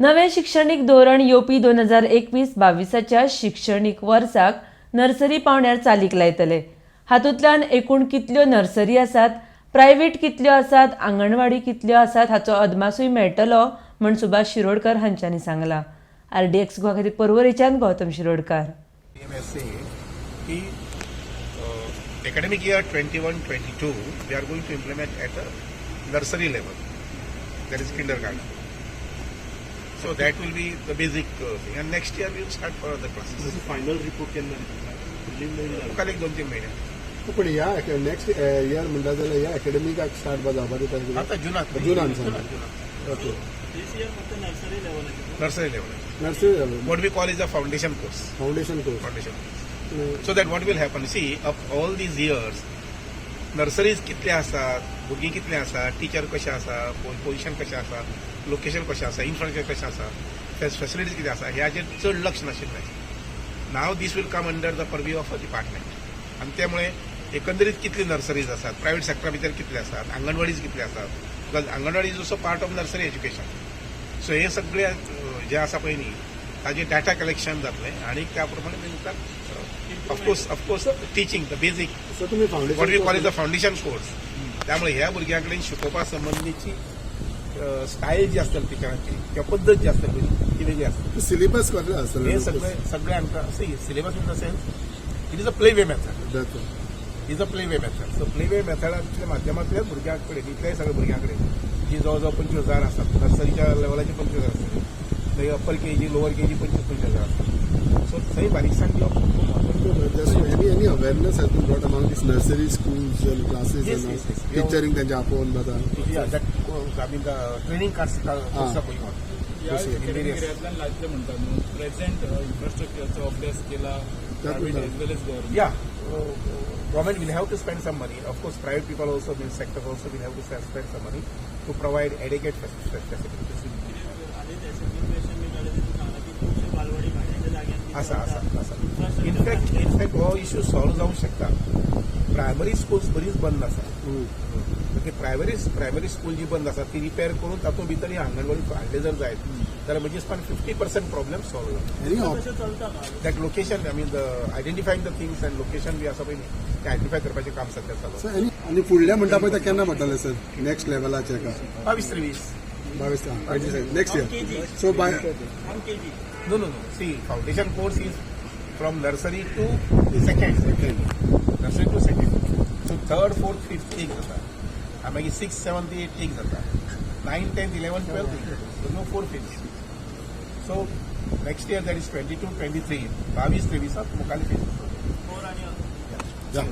नवे शिक्षणीक धोरण येवपी 2021-22च्या शिक्षणीक वर्साक नर्सरी पावण्यार चालीक लायतले। हातूंतल्यान एकूण कितल्यो नर्सरी आसात, प्रायव्हेट कितल्यो आसात, आंगणवाडी कितल्यो आसात हाचो अदमासूय मेळटलो म्हण सुभाष शिरोडकर हांच्यांनी सांगला। RDX गोवा खातीर पर्वरेच्यान Gautam Shirodkar. Academic year 21-22, we are going to implement at a nursery level, that is kindergarten. So that will be the basic thing, and next year we will start for other classes. This is final report can College 2-3 महिने. पण या next year म्हणटा जाल्यार या अकॅडमिकाक start जावपा दिता आता जुनात okay This year फक्त nursery level nursery level. Nursery level What we call is a foundation course. Foundation course Foundation course. So that what will happen? See, of all these years, nurseries कितले आसात, भुरगीं कितले आसात, teacher कशे आसा, position कशें आसा, लोकेशन कशें आसा, इन्फ्रास्ट्रक्चर कशें आसा, फॅसिलिटीज कितें आसा ह्याचेर चड लक्ष नाशिल्लें. Now this will come under the purview of a department. आनी त्यामुळे एकंदरीत कितली नर्सरीज आसात, प्रायव्हेट सेक्टरा भितर कितले आसात, आंगणवाडीज कितले आसात, because anganwadi is also part of nursery education. So हे सगळे जे आसा पळय न्ही ताजें डाटा कलेक्शन जातलें आनी त्या प्रमाणे तेंकां of course teaching the basic so तुम्ही what we call is foundation the foundation course. त्यामुळे ह्या भुरग्यां कडेन शिकोवपा संबंधीची स्टायल जी आसतली टिचरांची किंवा पद्दत जी आसतली ती वेगळी आसता. सिलेबस कसले आसतले हे सगळे आमकां syllabus in the sense it is a play way method. Is a play way method. So play way मेथडाच्या माध्यमांतल्यान भुरग्यां कडेन इतल्याय सगळ्या भुरग्यां कडेन जी जवळ जवळ 25,000 आसात, नर्सरीच्या लेवलाची 25,000 आसतली, थंय अप्पर केजी लोअर केजी 25,000 आसतात. सो थंय बारीकसाण दिवप खूब महत्वाचें. any awareness has been brought among these nursery schools and classes Yes, and yes, yes. teaching त्यांच्या आपोवन जाता. ट्रेनिंग कार्ड्स पळय या एरियातल्यान लागले म्हणटा न्हू प्रेझेंट इन्फ्रास्ट्रक्चरचो अभ्यास केला private as well as government. Yeah, government will have to spend some money. Of course, private people also, the sector also will have to spend some money to provide adequate facilities. आधी त्या situation मी जाल्यार तितून सांगला की खुबशे बालवाडी भाड्याच्या जाग्यांनी आसा. इनफॅक्ट हो इश्यू सॉल्व जावंक शकता. प्रायमरी स्कूल्स बरीच बंद आसा. प्रायमरी स्कूल जी बंद आसा ती रिपेअर करून तातूंत भितर ही आंगणवाडी हाडले जर जायत जाल्यार म्हजे दिसपान 50% प्रॉब्लेम सॉल्व जाता. तशें चलता का that location I mean the identifying the things and location बी आसा पळय न्ही ते आयडेंटिफाय करपाचें काम सध्या चालू आसा. आणि फुडल्या म्हणटा पळय ते केन्ना म्हणटाले सर नेक्स्ट लेवलाचे का 22-23 22 next year. So by from KG No. See, foundation course is from nursery to second. Nursery to second. So third, fourth, fifth एक जाता. And मागीर 6th, 7th, 8th एक जाता. 9th, 10th, 11th, 12th एक जाता. So no 4 phases. So next year that is 22-23. 22-23 मुखाली phase. 4 आणि